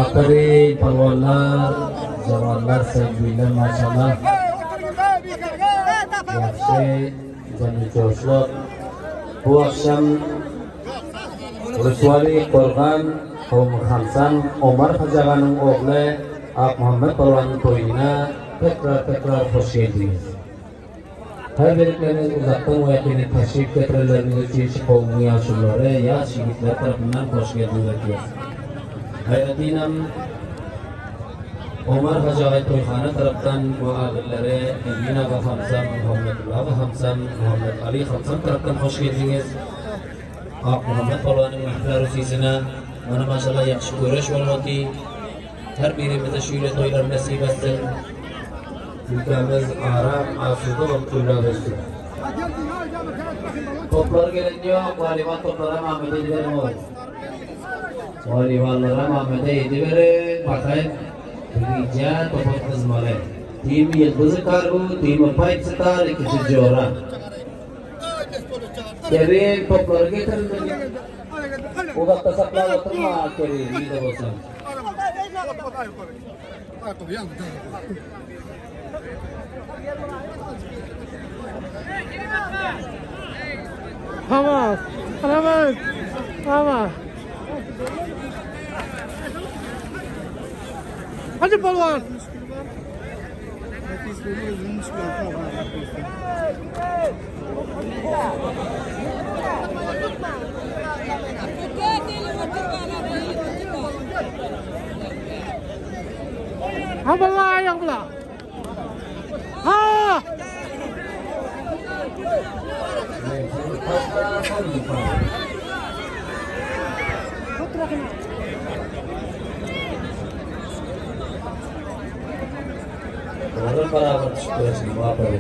Aferin palvonlar, javohirlar, sevgilar, maşallah. Yaxshi, jo'shliq. Bu akşam Rusvali Qo'rg'on Qavmi Hamsan Omar Hajag'aning o'g'li Aq Muhammad palvonning to'yina tekrar xush keldingiz. Her birlikleriniz uzaktan ve yakini teşrif getirenleriniz için qavmi yoshilari, yosh yigitlar tarafından hoş geldingiz diyoruz. Hayratinem Omar Hajag'ay to'yxona tarafdan bu ag'illari Emina va Hamsan, Muhammadulloh va Hamsan, Muhammad Ali Hamsan tarafdan hoş geldingiz. Aq Muhammad palvonning mahlar usisini mana maşallah yaxshi ko'rish bo'lyapti. Har birimiz shuyla to'ylar nasib etsin. Ülkemiz Arap, Asuda ve Kullabesi. Toplar geliniyor, valivan toplara Mahmut'a gidelim olur. Valivanlara Mahmut'a gidelim, bakayım. Rica toplar kızmalı. Timi yıldızı karbu, timi payt sıtar, ikisi cora. Kerin topları getirin. Uzakta saklar oturma Kerin, iyi de olsun. Hamas, Hamas, Hamas. Hadi balon. Ha balon yang belah. Ha. Orang para ekspresi apa ini?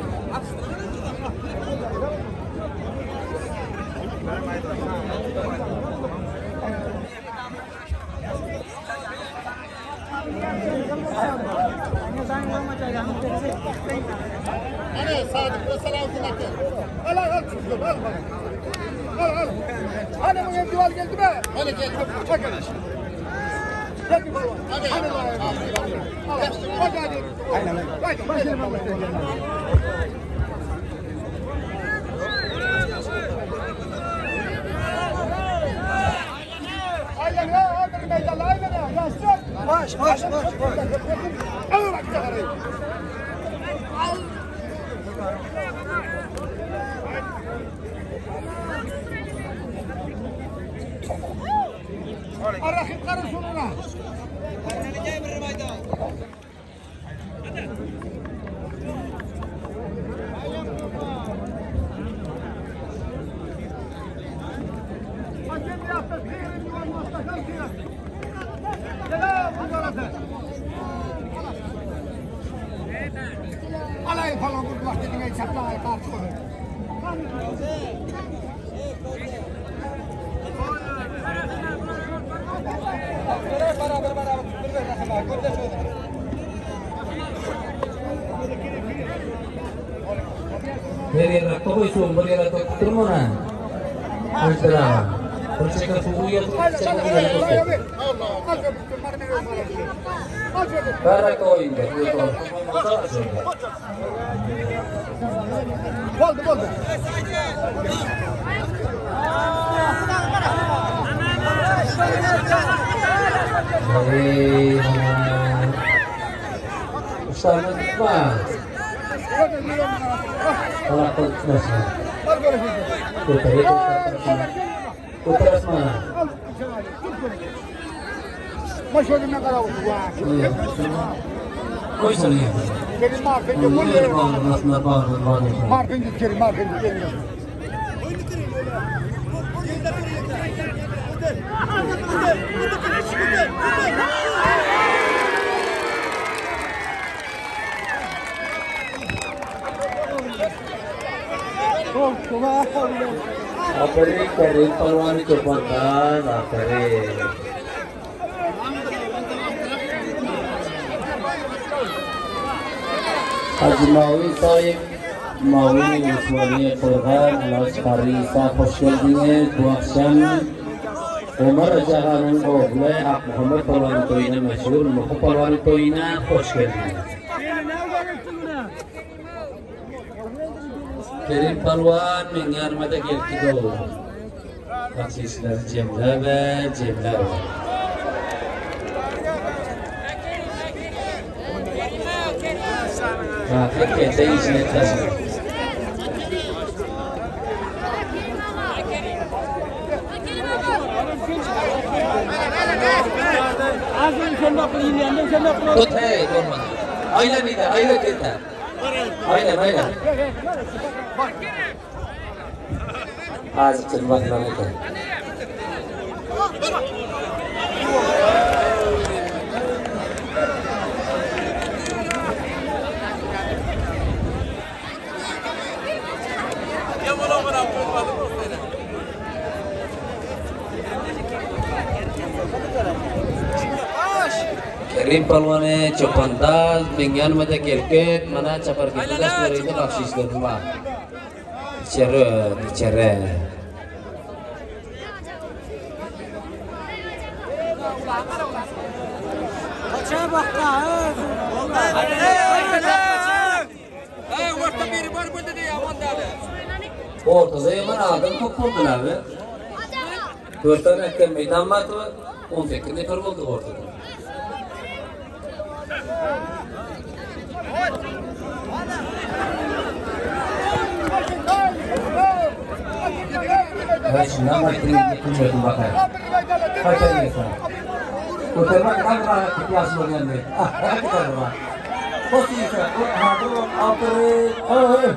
Berilah kau itu, berilah kau termonan. Berilah. Percaya suhu ya tu. Para kau ini, boleh. Ustaz Mas. Kalau kau terus, terus mana? Masuk di negara luar. Kau sini. Akhirnya Kerin palwan cobakan akhirnya. Haji Mawi Soib Mavini Usmani Qur'an Al-Ashqari hoş geldiniz. Bu akşam Umar Cağan'ın oğlu Ak Muhammed Palvan toyuna meşhur Muhu Palvan toyuna hoş geldiniz. Kerim Palvan mengarmada geldi doğru. Baksizler cemler ve cemler var. Kekete işine taşır. Tut hey, olmaz. Ayla nida, ayla kita. Ayla. Azıcık çırpaklar itu. Kerim Palwane Copandaz dengan mata kerket mana capar kita dari itu baksis dari rumah. Bicara. Ortada hemen adam kopuldu abi. Dörtten etken meydan vardı, 18 nefer oldu ortada. Şundan makineyi tutmayın bakayım. Kaçayım mesela. Kurtarmak kadar kıplasın o geldi. Hadi kadar. Hoş geldin. Aferin.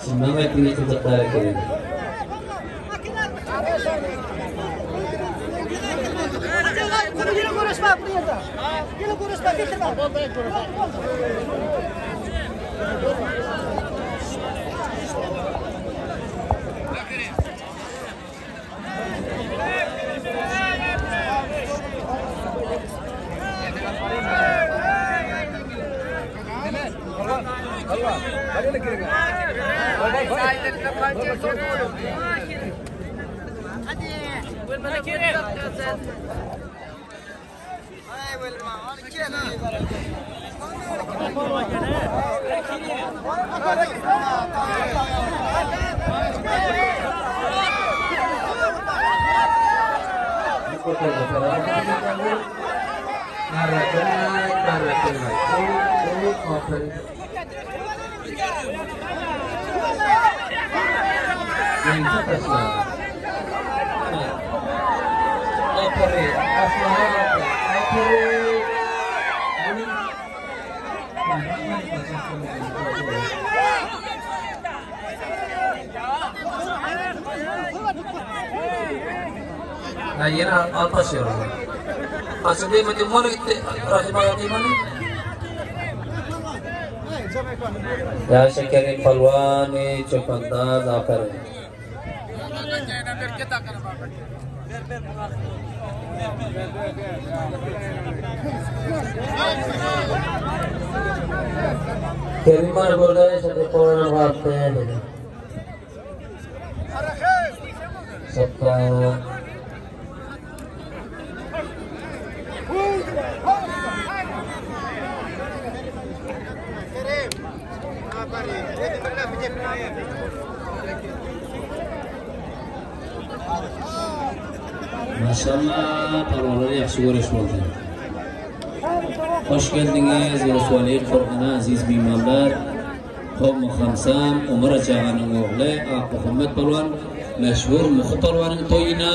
Şundan makineyi tutacaklar edelim. Nah, ini apa sih orang? Maksudnya macam mana kita rahimah di mana? Ya, Kerim Palwane Copandaz aferin. Kerimar burada satu orang waktu. Sabtu. Maşallah, paraları yaxshi ko'rish bo'ldi. Hoş geldiniz, Rasuli Qur'ona aziz mehmonlar. Qavmi Xamsam, Umar Jag'aning o'g'li Ak Muhammed Palvan, mashhur Muhu Palvanning to'yina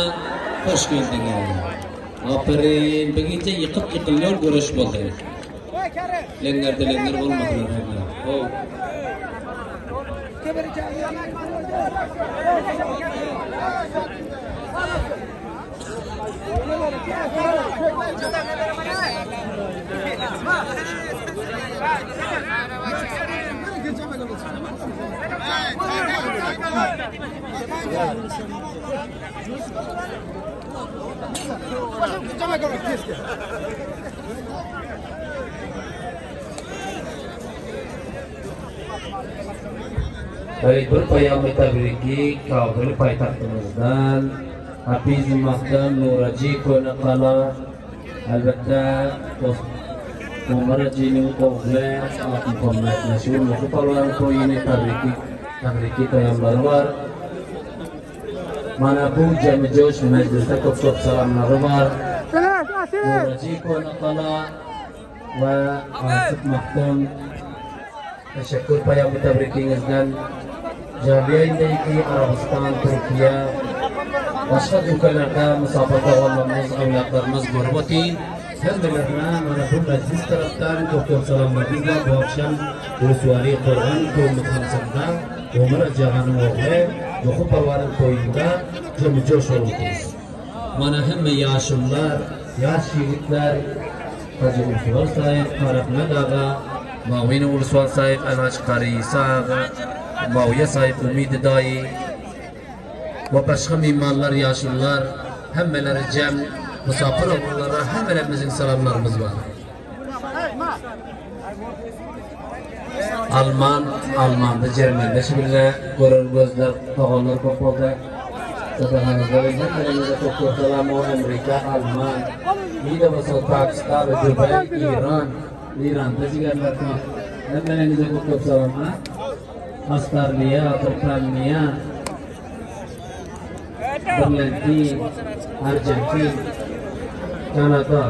hoş geldiniz. Aferin, bigincha yiqilib ko'rish bo'ldi. Lengar bo'lmadilar hamma. Xo'p. Baik, berpayah tabriki kabel paytaxtimizdan Hafiz Mahkam Nuraji Konaqala albatta Umarajining o'g'li Muhammad Mashhur Muqipalvan to'yini tabriki tayyomlari bor. Mana bu jami jo'sh majlisda ko'p salomlari bor. Nuraji Konaqala va Asif Mahkam teşekkür payah tabrikingizdan. Jamiyaindagi Arabiston, Turkiya, boshqa ülkelarda musobaqa g'oliblarimiz, avlodlarimiz bo'lib o'ting. Hammalarga mana bu majlis tarafdan ko'p salomlar bizlar bu oqshom Rusvali Qo'rg'on ko'mir hamsanda Umar Jahonning o'g'li Muqipalvanning to'yida jam-jo'sh bo'lamiz. Mana hamma yoshlar, yosh yigitlar, Hoji Ulug'bek Said, Qaraqmat og'a, Mavin Ulug'bek Said, Alhaj Qarisa og'a, Mavya Said, Umid Doi va boshqa mehmonlar, yoshlar hammalari jam musofir o'g'illar hammalarimizning salomlarimiz bor. Almanda Jermandashi bilan ko'rar ko'zlar tog'onlar ko'p bo'ldi. Sabahingizga ko'p salom Amerika, Alman, Hida va Pokiston, Dubai, Ironda jigarlar bor. Hammalaringizga ko'p salomlar. Avstraliya, Britaniya, Berlin, Argentina, Kanada.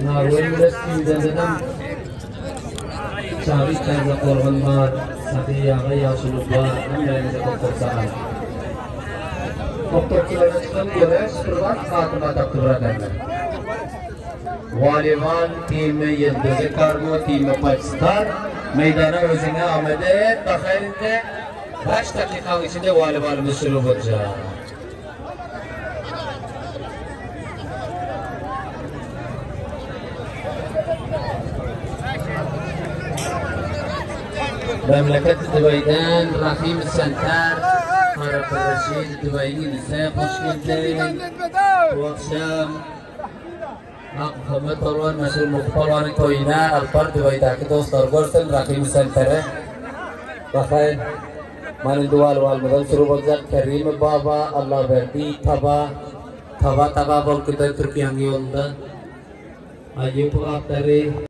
Norvegiya, Sweden, Çavit Terza Qo'rg'on bor, Safiyaga yoshlik bor, hammalaringizga ko'p salom. To'pchilarga chiqib ko'rish, hurmat, xotima topdi birodarlar. Valivan timi Yildizi Karmo timi Pakiston maydona o'zingga omadi. Taxayinda 5 daqiqa ichida valivanimiz shuru bo'ladi. Mamlakat Dubaydan Rahim Santar Faraq Rashid Dubayning esa xush kelding. Bu oqshom Muhammad Polvon Mashhur Muqipalvanning to'yida Alpar Dubaydagi do'stlar ko'rsin Rahim Santari. Baxayr. Mana dual valmadan shuru bo'ladi. Karim Baba Alloh berdi taba bo'lib Turkiyaning yo'lida. Ayub Aftari